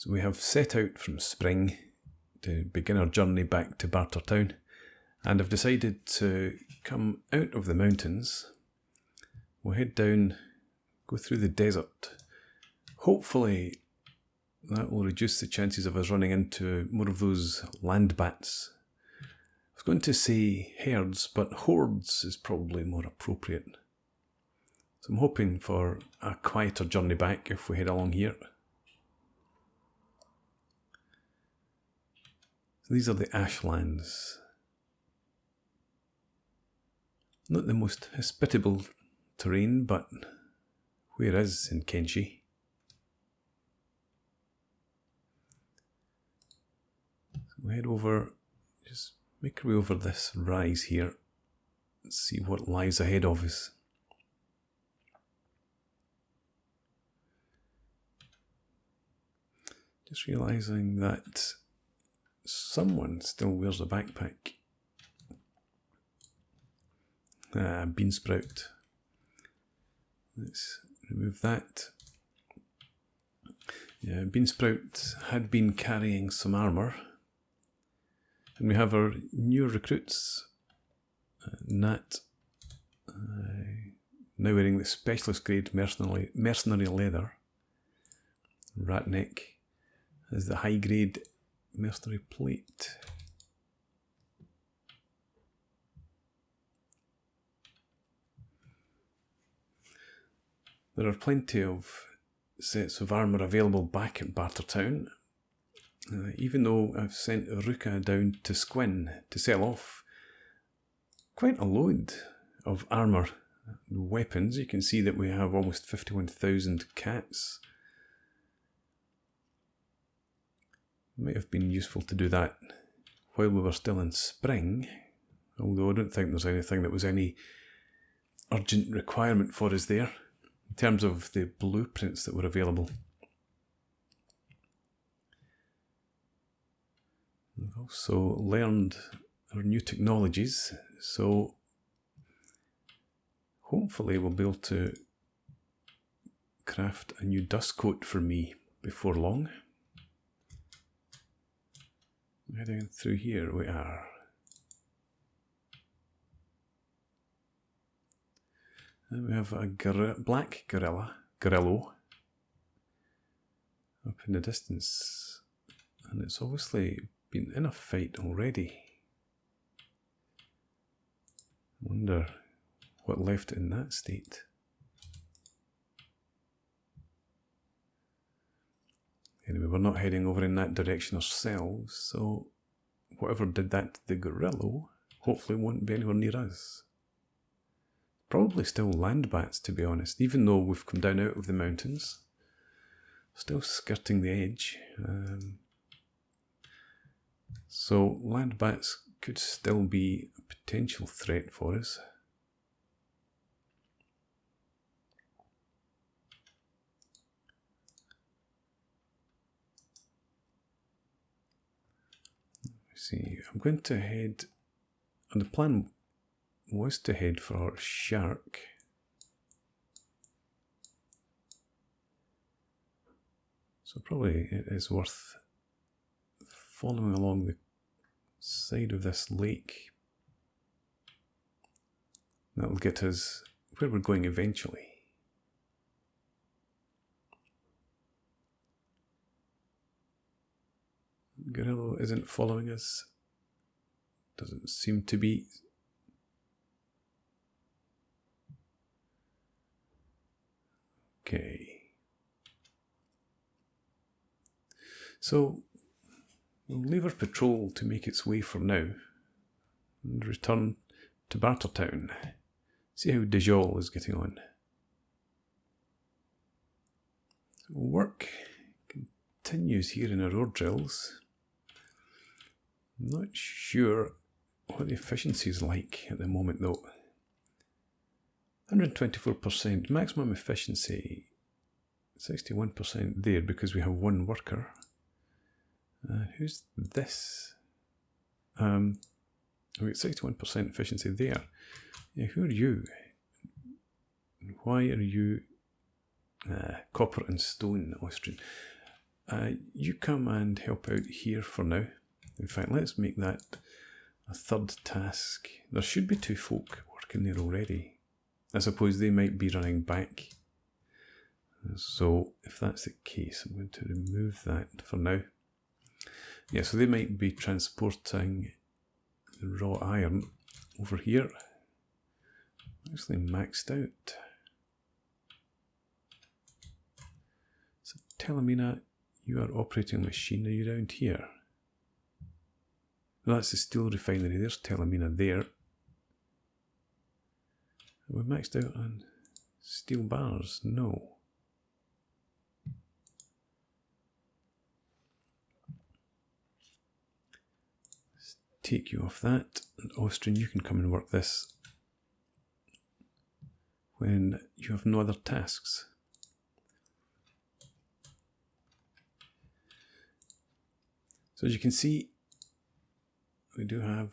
So we have set out from Spring to begin our journey back to Bartertown, and I've decided to come out of the mountains. We'll head down, go through the desert. Hopefully that will reduce the chances of us running into more of those land bats. I was going to say herds, but hordes is probably more appropriate. So I'm hoping for a quieter journey back if we head along here. So these are the Ashlands. Not the most hospitable terrain, but where is in Kenshi? So we'll head over, just make our way over this rise here and see what lies ahead of us. Just realising that someone still wears a backpack. Bean sprout. Let's remove that. Yeah, Bean Sprout had been carrying some armour. And we have our new recruits. Nat, now wearing the specialist grade mercenary leather. Ratneck has the high grade mercenary plate. There are plenty of sets of armour available back at Bartertown, even though I've sent Ruka down to Squin to sell off quite a load of armour and weapons. You can see that we have almost 51,000 cats. Might have been useful to do that while we were still in Spring, although I don't think there's anything that was any urgent requirement for us there in terms of the blueprints that were available. We've also learned our new technologies, so hopefully we'll be able to craft a new dust coat for me before long. Heading through here we are. And we have a black gorillo up in the distance, and it's obviously been in a fight already. I wonder what left it in that state. Anyway, we're not heading over in that direction ourselves, so whatever did that to the gorilla hopefully won't be anywhere near us. Probably still land bats, to be honest, even though we've come down out of the mountains. Still skirting the edge. So land bats could still be a potential threat for us. See, I'm going to head, and the plan was to head for Shark. So probably it is worth following along the side of this lake. That'll get us where we're going eventually. Gorilla isn't following us. Doesn't seem to be. Okay. So we'll leave our patrol to make its way for now and return to Bartertown. See how Dejol is getting on. So work continues here in our road drills. I'm not sure what the efficiency is like at the moment though. 124%, maximum efficiency, 61% there because we have one worker. Who's this? We got 61% efficiency there. Yeah, who are you? Why are you copper and stone Austrian? you come and help out here for now. In fact, let's make that a third task. There should be 2 folk working there already. I suppose they might be running back. So if that's the case, I'm going to remove that for now. Yeah, so they might be transporting the raw iron over here. Actually maxed out. So Telemina, you are operating machinery around here. Well, that's the steel refinery. There's Telemina there. We're maxed out on steel bars. No. Let's take you off that. And Austrian, you can come and work this when you have no other tasks. So as you can see, we do have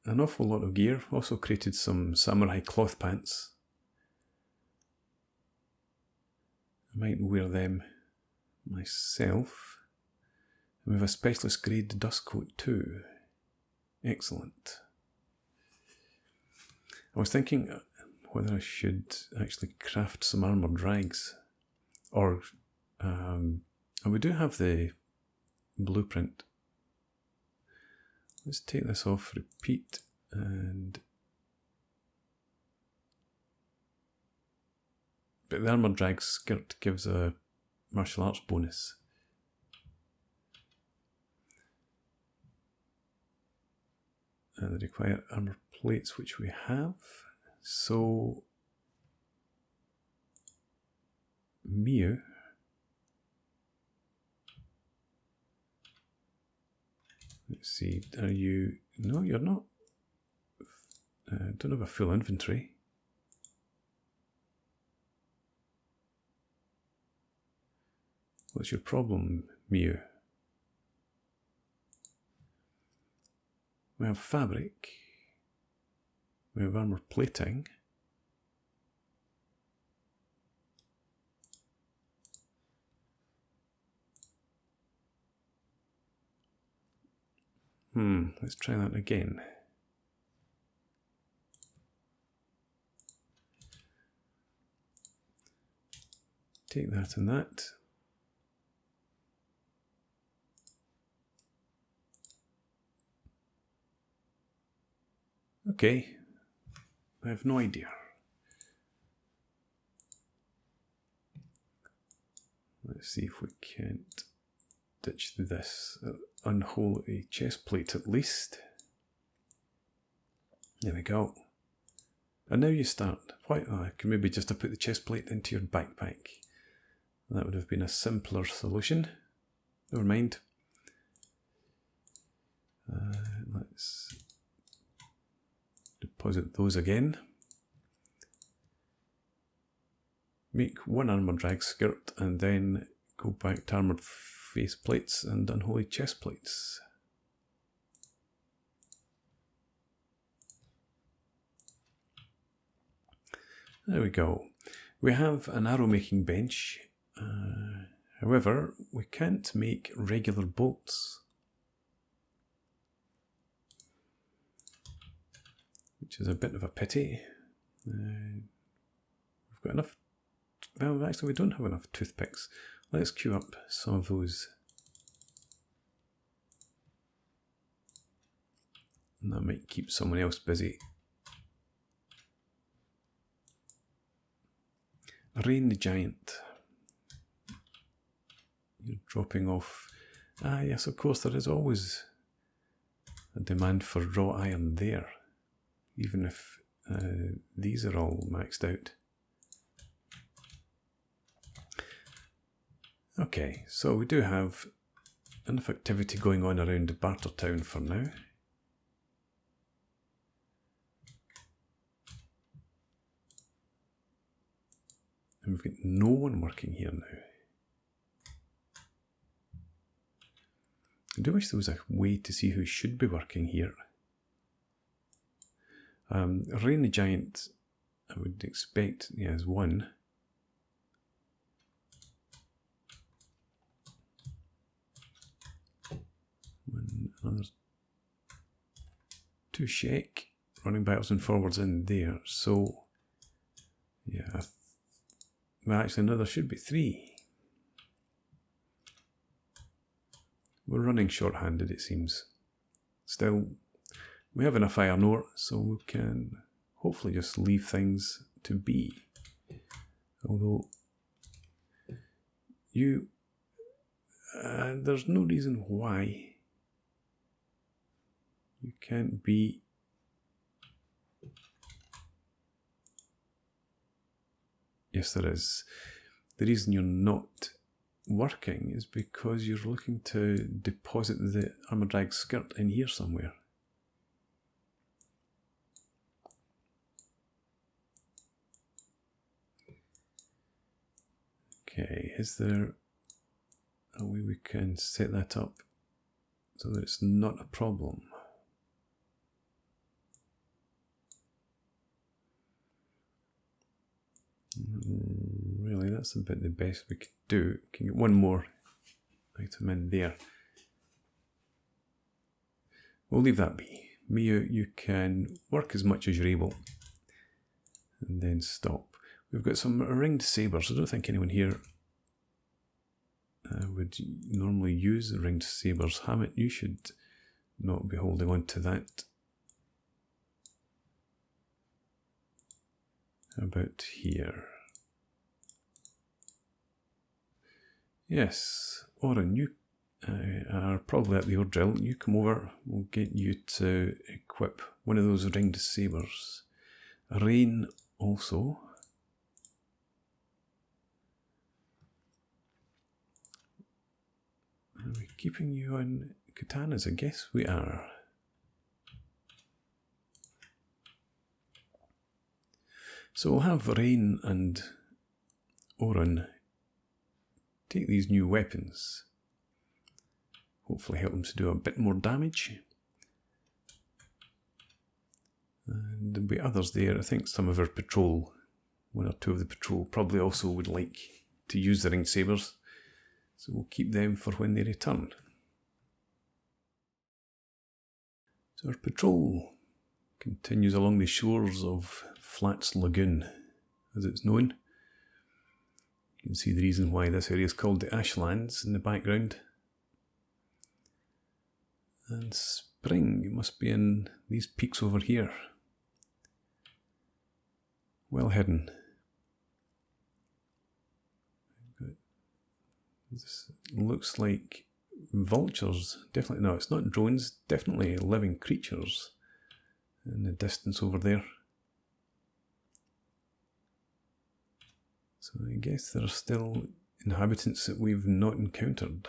an awful lot of gear. Also created some samurai cloth pants. I might wear them myself. And we have a specialist grade dust coat too. Excellent. I was thinking whether I should actually craft some armoured rags. Or, and we do have the blueprint. Let's take this off, repeat, and... But the armoured drag skirt gives a martial arts bonus. And they require armour plates, which we have. So... Mew... Let's see, are you... No, you're not. Don't have a full inventory. What's your problem, Mew? We have fabric. We have armour plating. Let's try that again. Take that and that. Okay, I have no idea. Let's see if we can't ditch this unholy chest plate at least. There we go. And now you start. Why? Oh, I can maybe just have put the chest plate into your backpack. That would have been a simpler solution. Never mind. Let's deposit those again. Make one armoured drag skirt and then go back to armoured face plates and unholy chest plates. There we go. We have an arrow making bench. However, we can't make regular bolts, which is a bit of a pity. We've got enough. Well, actually, we don't have enough toothpicks. Let's queue up some of those. And that might keep someone else busy. Rain the Giant. You're dropping off. Ah, yes, of course, there is always a demand for raw iron there, even if these are all maxed out. Okay, so we do have enough activity going on around Bartertown for now. And we've got no one working here now. I do wish there was a way to see who should be working here. Rain the Giant, I would expect, yeah, is one. Another 2 shake running backwards and forwards in there. So, yeah. Well, actually, no, there should be 3. We're running short-handed, it seems. Still, we have enough iron ore, so we can hopefully just leave things to be. Although, there's no reason why you can't be. Yes, there is. The reason you're not working is because you're looking to deposit the armour drag skirt in here somewhere. Okay, is there a way we can set that up so that it's not a problem? Really, that's about the best we could do. We can get one more item in there. We'll leave that be. You can work as much as you're able and then stop. We've got some ringed sabres. I don't think anyone here would normally use ringed sabres. Hammett, you should not be holding on to that. How about here? Yes, Oren, you are probably at the ore drill. You come over, we'll get you to equip one of those ringed sabres. Rain also. Are we keeping you on katanas? I guess we are. So we'll have Rain and Oren take these new weapons. Hopefully help them to do a bit more damage. And there'll be others there. I think some of our patrol, 1 or 2 of the patrol, probably also would like to use the ringed sabres. So we'll keep them for when they return. So our patrol continues along the shores of Flats Lagoon, as it's known. You can see the reason why this area is called the Ashlands in the background. And spring must be in these peaks over here. Well hidden. This looks like vultures. Definitely, no, it's not drones, definitely living creatures in the distance over there. So I guess there are still inhabitants that we've not encountered.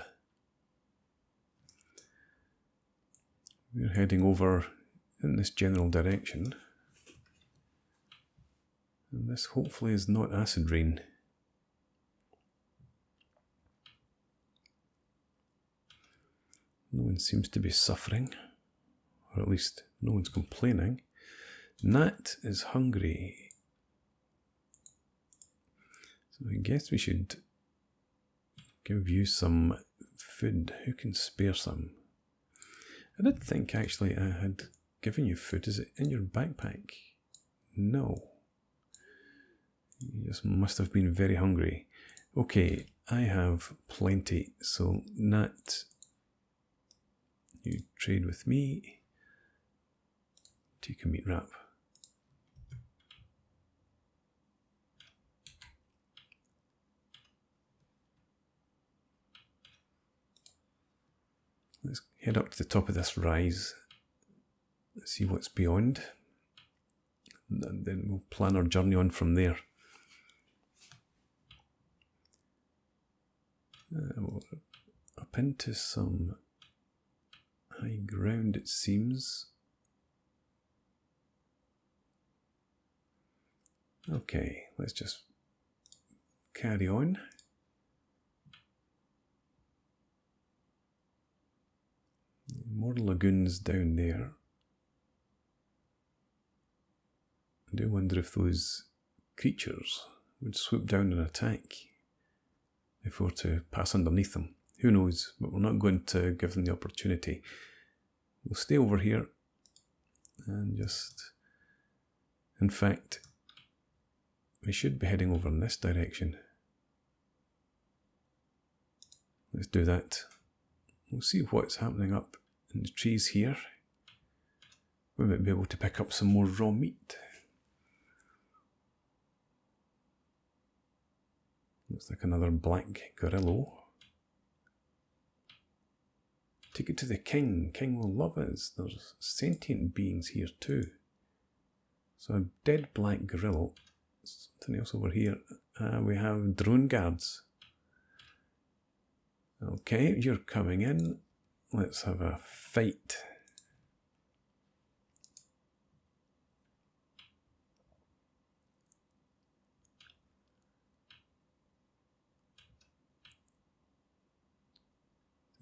We're heading over in this general direction. And this hopefully is not acid rain. No one seems to be suffering, or at least no one's complaining. Nat is hungry. So I guess we should give you some food. Who can spare some? I did think actually I had given you food. Is it in your backpack? No. You just must have been very hungry. Okay, I have plenty. So Nat, you trade with me. Take a meat wrap. Let's head up to the top of this rise. Let's see what's beyond. And then we'll plan our journey on from there. Up into some high ground, it seems. Okay, let's just carry on. More lagoons down there. I do wonder if those creatures would swoop down and attack if we were to pass underneath them. Who knows, but we're not going to give them the opportunity. We'll stay over here and just, in fact, we should be heading over in this direction. Let's do that. We'll see what's happening up in the trees here. We might be able to pick up some more raw meat. Looks like another black gorilla. Take it to the king. King will love us. There's sentient beings here too. So a dead black gorilla. Something else over here. We have drone guards. Okay, you're coming in. Let's have a fight.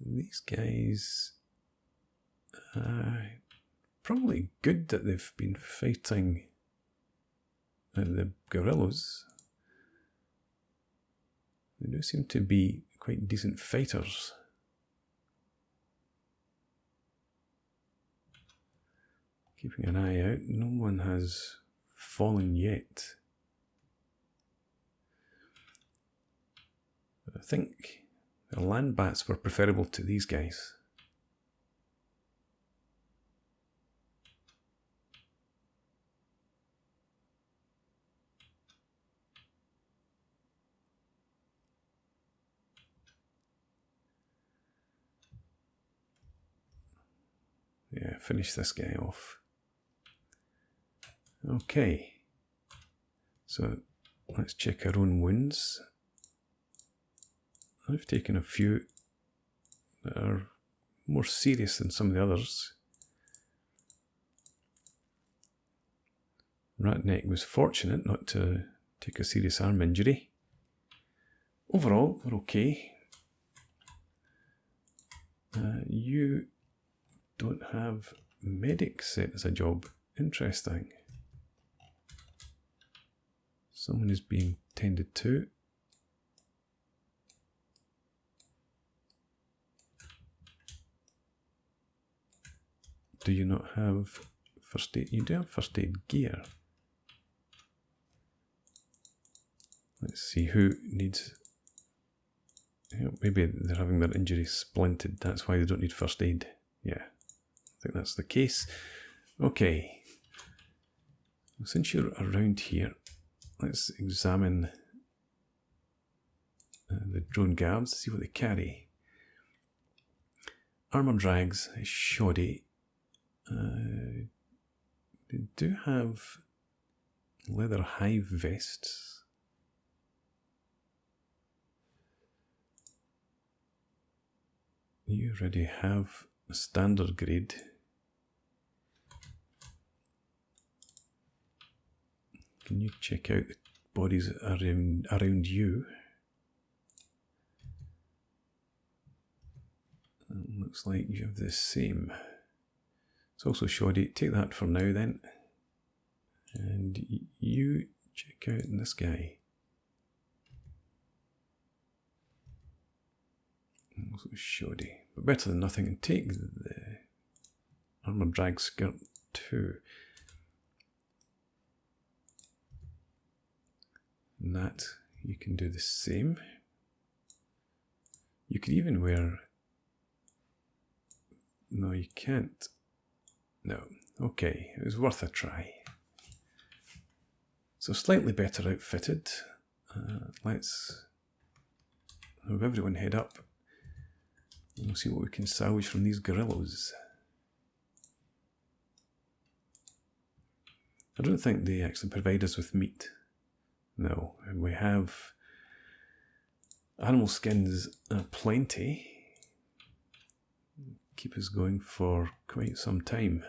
These guys, probably good that they've been fighting the gorillas. They do seem to be quite decent fighters. Keeping an eye out, no one has fallen yet. But I think the land bats were preferable to these guys. Yeah, finish this guy off. Okay. So let's check our own wounds. I've taken a few that are more serious than some of the others. Ratneck was fortunate not to take a serious arm injury. Overall, we're okay. You don't have medic set as a job. Interesting. Someone is being tended to. Do you not have first aid? You do have first aid gear. Let's see who needs... Maybe they're having their injury splinted. That's why they don't need first aid. Yeah, I think that's the case. Okay. Since you're around here, let's examine the drone guards, see what they carry. Armoured rags, shoddy. They do have leather hive vests. You already have a standard grade. Can you check out the bodies around you? Looks like you have the same. It's also shoddy. Take that for now then. And you check out this guy. Also shoddy. But better than nothing. And take the armoured drag skirt too. And that you can do the same. You could even wear... No, you can't. No. Okay, it was worth a try. So slightly better outfitted. Let's have everyone head up. And we'll see what we can salvage from these gorillas. I don't think they actually provide us with meat. No, and we have animal skins plenty. Keep us going for quite some time.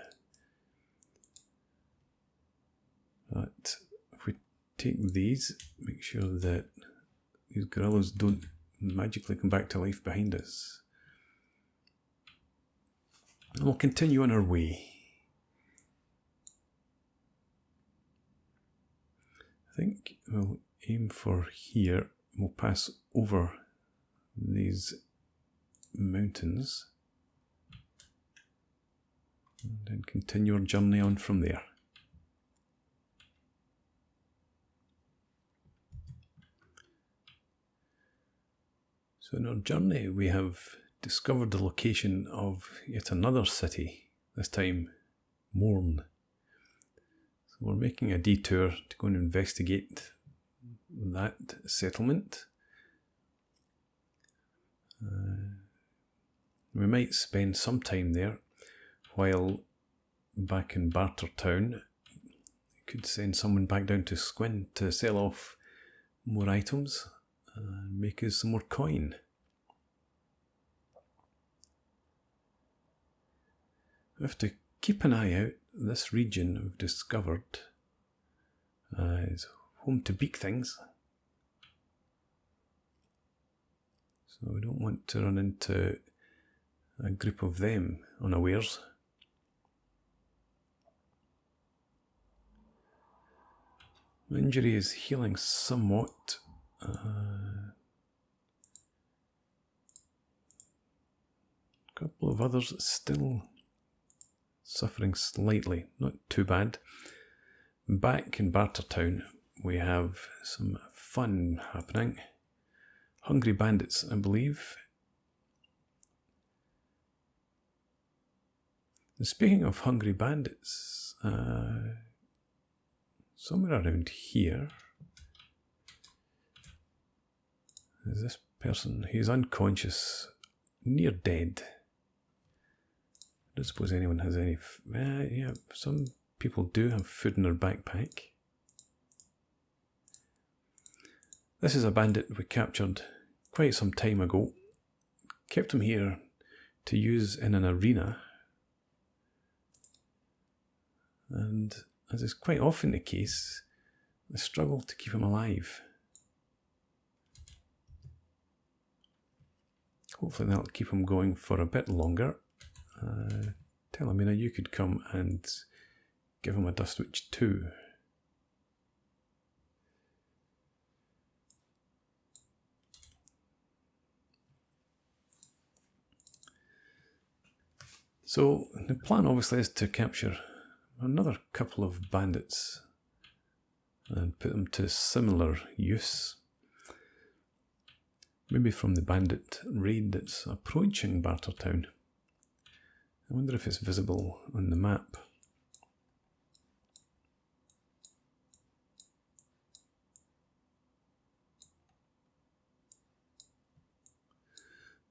But if we take these, make sure that these gorillas don't magically come back to life behind us. And we'll continue on our way. I think we'll aim for here. We'll pass over these mountains. And then continue our journey on from there. So in our journey we have discovered the location of yet another city, this time Mourn. So we're making a detour to go and investigate that settlement. We might spend some time there, while back in Bartertown, could send someone back down to Squin to sell off more items and make us some more coin. We have to keep an eye out. This region we've discovered is home to beak things, so we don't want to run into a group of them unawares. My injury is healing somewhat. A couple of others still suffering slightly, not too bad. Back in Bartertown we have some fun happening. Hungry bandits, I believe. And speaking of hungry bandits, somewhere around here is this person. He's unconscious, near dead. I don't suppose anyone has any... yeah, some people do have food in their backpack. This is a bandit we captured quite some time ago. Kept him here to use in an arena. And as is quite often the case, I struggle to keep him alive. Hopefully that'll keep him going for a bit longer. Telemina, you could come and give him a dust witch too. So the plan obviously is to capture another couple of bandits and put them to similar use. Maybe from the bandit raid that's approaching Bartertown. I wonder if it's visible on the map.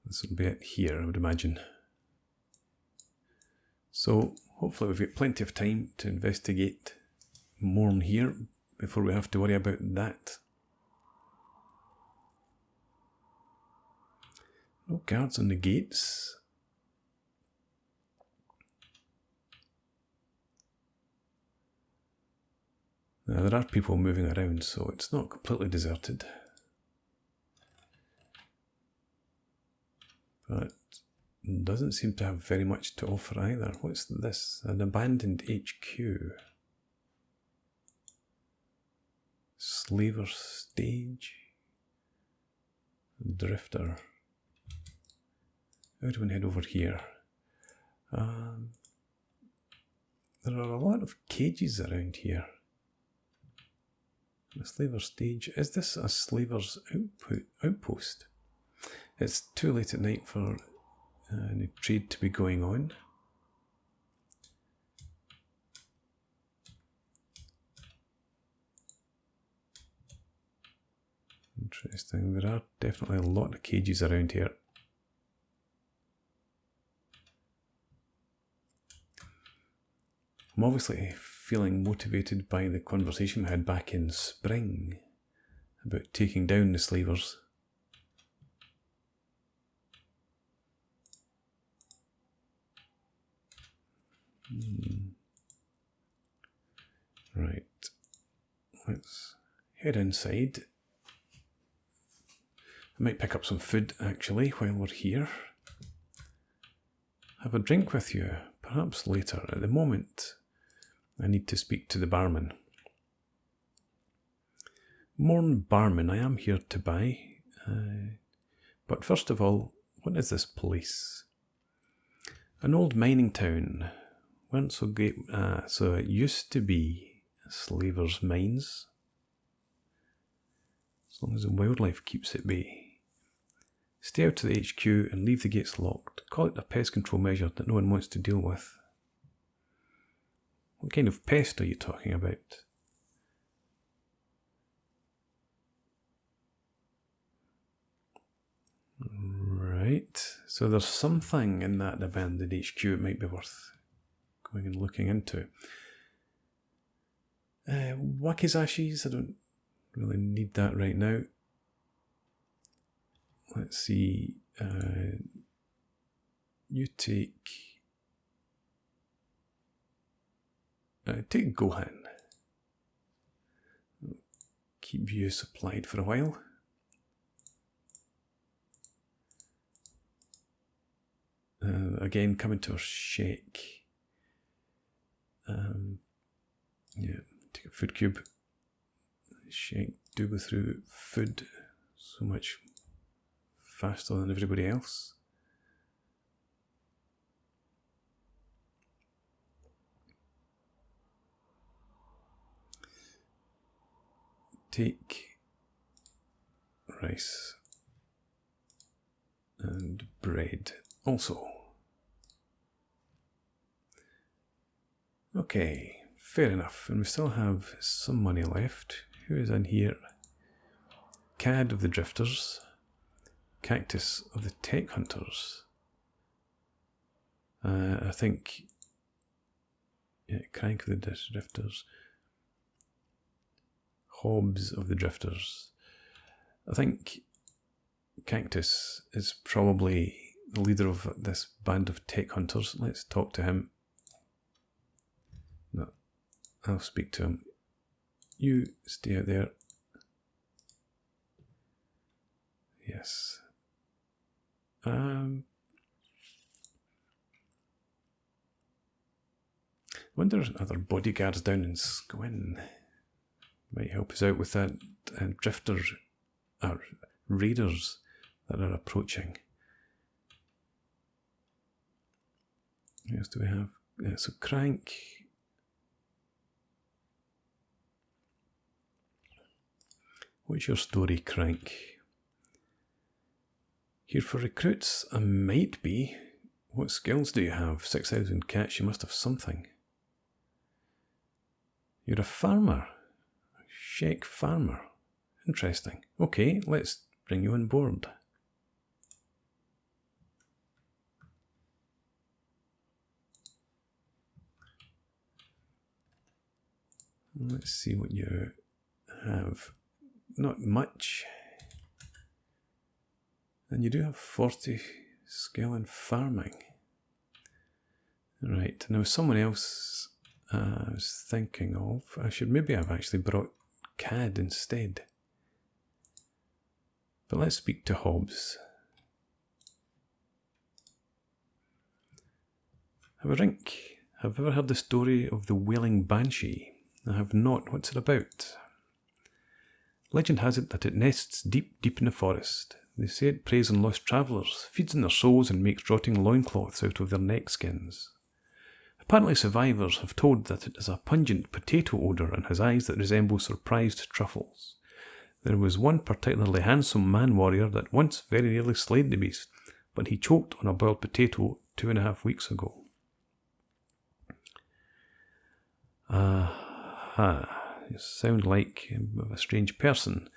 This will be it here, I would imagine. So hopefully we've got plenty of time to investigate Mourn here before we have to worry about that. No guards on the gates. Now, there are people moving around, so it's not completely deserted. But doesn't seem to have very much to offer either. What's this? An abandoned HQ. Slaver stage. Drifter. How do we head over here? There are a lot of cages around here. A slaver stage. Is this a slaver's outpost? It's too late at night for any trade to be going on. Interesting. There are definitely a lot of cages around here. I'm obviously feeling motivated by the conversation we had back in spring about taking down the slavers. Right, let's head inside. I might pick up some food actually while we're here. Have a drink with you, perhaps later. At the moment, I need to speak to the barman. Mourn barman, I am here to buy. But first of all, what is this place? An old mining town weren't so great. So it used to be slavers' mines. As long as the wildlife keeps at bay. Stay out of the HQ and leave the gates locked. Call it a pest control measure that no one wants to deal with. What kind of pest are you talking about? Right, so there's something in that abandoned HQ it might be worth going and looking into. Wakizashis, I don't really need that right now. Let's see, you take Gohan. Keep you supplied for a while. Again, coming to our shake. Yeah, take a food cube. Shake, do go through food so much faster than everybody else. Take rice and bread also. Okay, fair enough. And we still have some money left. Who is in here? Cad of the Drifters. Cactus of the Tech Hunters. I think... Yeah, Crank of the Drifters. Hobbs of the Drifters. I think Cactus is probably the leader of this band of Tech Hunters. Let's talk to him. No, I'll speak to him. You stay out there. Yes. I wonder if other bodyguards down in Squin might help us out with that drifters or raiders that are approaching. What else do we have? So Crank. What's your story, Crank? Here for recruits? I might be. What skills do you have? 6,000 cats, you must have something. You're a farmer. A Sheik farmer. Interesting. Okay, let's bring you on board. Let's see what you have. Not much. And you do have 40 skill in farming. Right, now someone else I was thinking of. I should maybe have actually brought Cad instead. But let's speak to Hobbs. Have a drink. Have you ever heard the story of the Wailing Banshee? I have not. What's it about? Legend has it that it nests deep, deep in the forest. They say it preys on lost travellers, feeds on their souls and makes rotting loincloths out of their neck skins. Apparently survivors have told that it has a pungent potato odour and has eyes that resemble surprised truffles. There was one particularly handsome man-warrior that once very nearly slayed the beast, but he choked on a boiled potato 2.5 weeks ago. You sound like a strange person.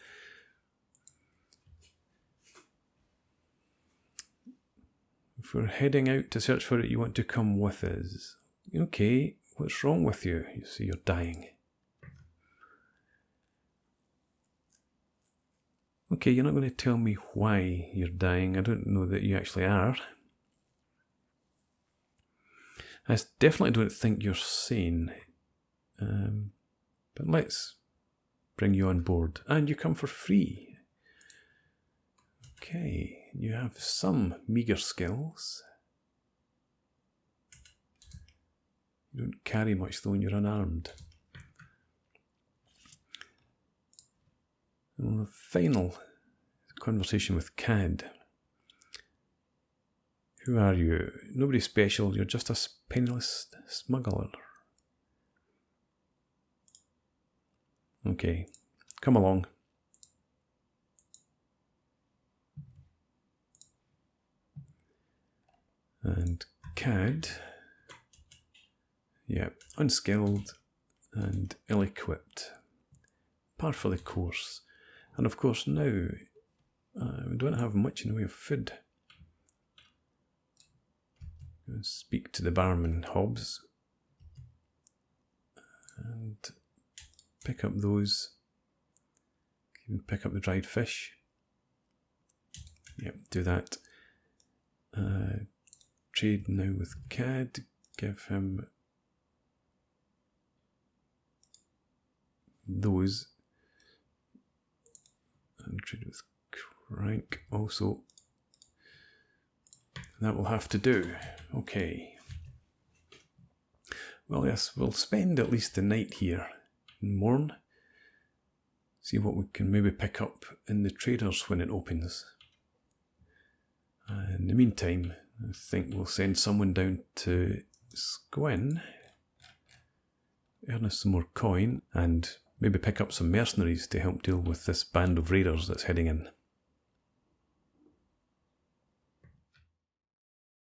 If we're heading out to search for it, you want to come with us. Okay, what's wrong with you? You see you're dying. Okay, you're not going to tell me why you're dying. I don't know that you actually are. I definitely don't think you're sane. But let's bring you on board. And you come for free. Okay, you have some meagre skills. You don't carry much though when you're unarmed. And the final conversation with Cad, Who are you? Nobody special, you're just a penniless smuggler. Okay, come along. And CAD. Yeah, unskilled and ill-equipped. Par for the course. And of course now, we don't have much in the way of food. Speak to the barman Hobbs. And pick up those. Even pick up the dried fish. Yep, do that. Trade now with CAD. Give him those. And trade with Crank also. That will have to do. Okay. Well, yes, we'll spend at least the night here in Mourn. See what we can maybe pick up in the traders when it opens. In the meantime, I think we'll send someone down to Squin, earn us some more coin, and maybe pick up some mercenaries to help deal with this band of raiders that's heading in.